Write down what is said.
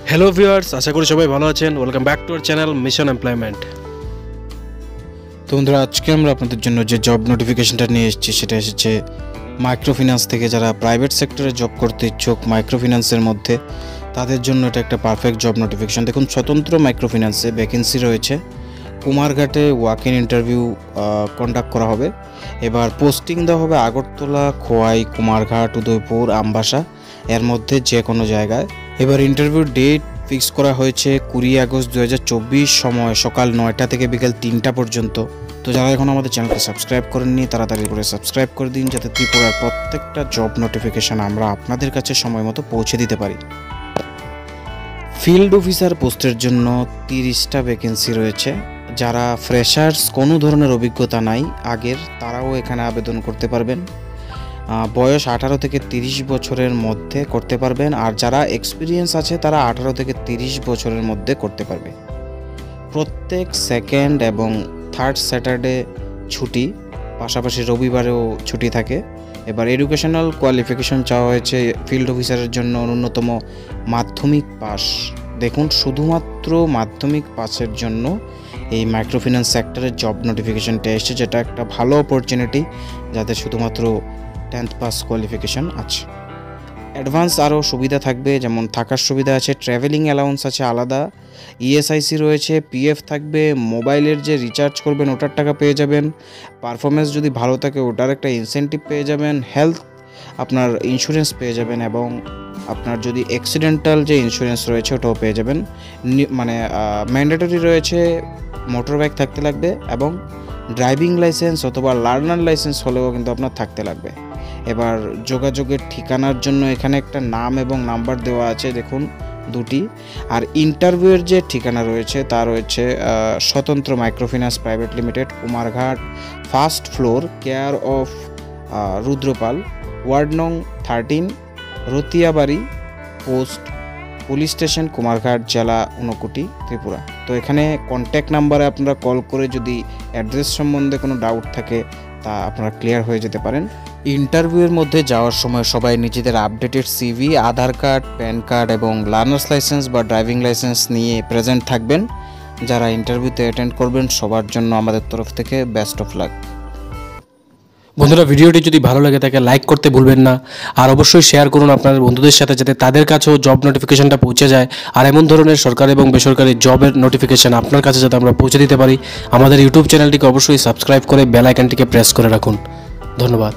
Hello viewers, আশা করি সবাই ভালো আছেন। Welcome back to our channel mission employment. তো বন্ধুরা, আজকে আমরা আপনাদের জন্য যে জব নোটিফিকেশনটা নিয়ে এসেছি সেটা এসেছে মাইক্রোফিন্যান্স থেকে। যারা প্রাইভেট সেক্টরে জব করতে ইচ্ছুক মাইক্রোফিন্যান্সের মধ্যে, তাদের জন্য এটা একটা পারফেক্ট জব নোটিফিকেশন। দেখুন, স্বতন্ত্র মাইক্রোফিন্যান্সে ভ্যাকেন্সি রয়েছে। কুমারঘাটে ওয়াক ইন ইন্টারভিউ কন্ডাক্ট করা হবে। এবার পোস্টিং দেওয়া হবে আগরতলা, খোয়াই, কুমারঘাট, উদয়পুর, আমবাসা, এর মধ্যে যে কোনো জায়গায়। এবার ইন্টারভিউ ডেট ফিক্স করা হয়েছে 20 আগস্ট 2024, সময় সকাল 9টা থেকে বিকেল 3টা পর্যন্ত। তো যারা এখন আমাদের চ্যানেলকে সাবস্ক্রাইব করেননি তাড়াতাড়ি করে সাবস্ক্রাইব করে দিন, যাতে ত্রিপুরার প্রত্যেকটা জব নোটিফিকেশান আমরা আপনাদের কাছে সময় মতো পৌঁছে দিতে পারি। ফিল্ড অফিসার পোস্টের জন্য 30টা ভ্যাকেন্সি রয়েছে। যারা ফ্রেশার্স, কোনো ধরনের অভিজ্ঞতা নাই আগের, তারাও এখানে আবেদন করতে পারবেন। বয়স 18 থেকে 30 বছরের মধ্যে করতে পারবেন, আর যারা এক্সপিরিয়েন্স আছে তারা 18 থেকে 30 বছরের মধ্যে করতে পারবে। প্রত্যেক সেকেন্ড এবং থার্ড স্যাটারডে ছুটি, পাশাপাশি রবিবারেও ছুটি থাকে। এবার এডুকেশনাল কোয়ালিফিকেশন চাওয়া হয়েছে ফিল্ড অফিসারের জন্য ন্যূনতম মাধ্যমিক পাস। দেখুন, শুধুমাত্র মাধ্যমিক পাসের জন্য এই মাইক্রোফিন্যান্স সেক্টরের জব নোটিফিকেশনটা এসেছে, যেটা একটা ভালো অপরচুনিটি যাদের শুধুমাত্র 10th পাস কোয়ালিফিকেশন আছে। অ্যাডভান্স আরও সুবিধা থাকবে, যেমন থাকার সুবিধা আছে, ট্রাভেলিং অ্যালাউন্স আছে আলাদা, ইএসআইসি রয়েছে, পিএফ থাকবে, মোবাইলের যে রিচার্জ করবেন ওটার টাকা পেয়ে যাবেন, পারফরমেন্স যদি ভালো থাকে ওটার একটা ইনসেন্টিভ পেয়ে যাবেন, হেলথ আপনার ইন্স্যুরেন্স পেয়ে যাবেন, এবং আপনার যদি অ্যাক্সিডেন্টাল যে ইন্স্যুরেন্স রয়েছে ওটাও পেয়ে যাবেন। মানে ম্যান্ডেটরি রয়েছে মোটর বাইক থাকতে লাগবে, এবং ড্রাইভিং লাইসেন্স অথবা লার্নার লাইসেন্স হলেও কিন্তু আপনার থাকতে লাগবে। এবার যোগাযোগের ঠিকানার জন্য এখানে একটা নাম এবং নাম্বার দেওয়া আছে, দেখুন দুটি। আর ইন্টারভিউয়ের যে ঠিকানা রয়েছে তা রয়েছে Swatantra microfinance private limited, Kumarghat, first floor, care of Rudrapal, ward নং 13, Ratiabari, post police station, Kumarghat, জেলা ঊনকোটি, ত্রিপুরা। তো এখানে কন্ট্যাক্ট নাম্বারে আপনারা কল করে যদি অ্যাড্রেস সম্বন্ধে কোনো ডাউট থাকে তা আপনারা ক্লিয়ার হয়ে যেতে পারেন। ইন্টারভিউয়ের মধ্যে যাওয়ার সময় সবাই নিজেদের আপডেটেড সিভি, আধার কার্ড, প্যান কার্ড এবং লার্নার্স লাইসেন্স বা ড্রাইভিং লাইসেন্স নিয়ে প্রেজেন্ট থাকবেন। যারা ইন্টারভিউতে অ্যাটেন্ড করবেন সবার জন্য আমাদের তরফ থেকে বেস্ট অফ লাক। বন্ধুরা, ভিডিওটি যদি ভালো লাগে থাকে লাইক করতে ভুলবেন না, আর অবশ্যই শেয়ার করুন আপনাদের বন্ধুদের সাথে, যাতে তাদের কাছেও জব নোটিফিকেশনটা পৌঁছে যায়। আর এমন ধরনের সরকারি এবং বেসরকারি জবের নোটিফিকেশন আপনার কাছে যাতে আমরা পৌঁছে দিতে পারি, আমাদের ইউটিউব চ্যানেলটিকে অবশ্যই সাবস্ক্রাইব করে বেল আইকনটিকে প্রেস করে রাখুন। ধন্যবাদ।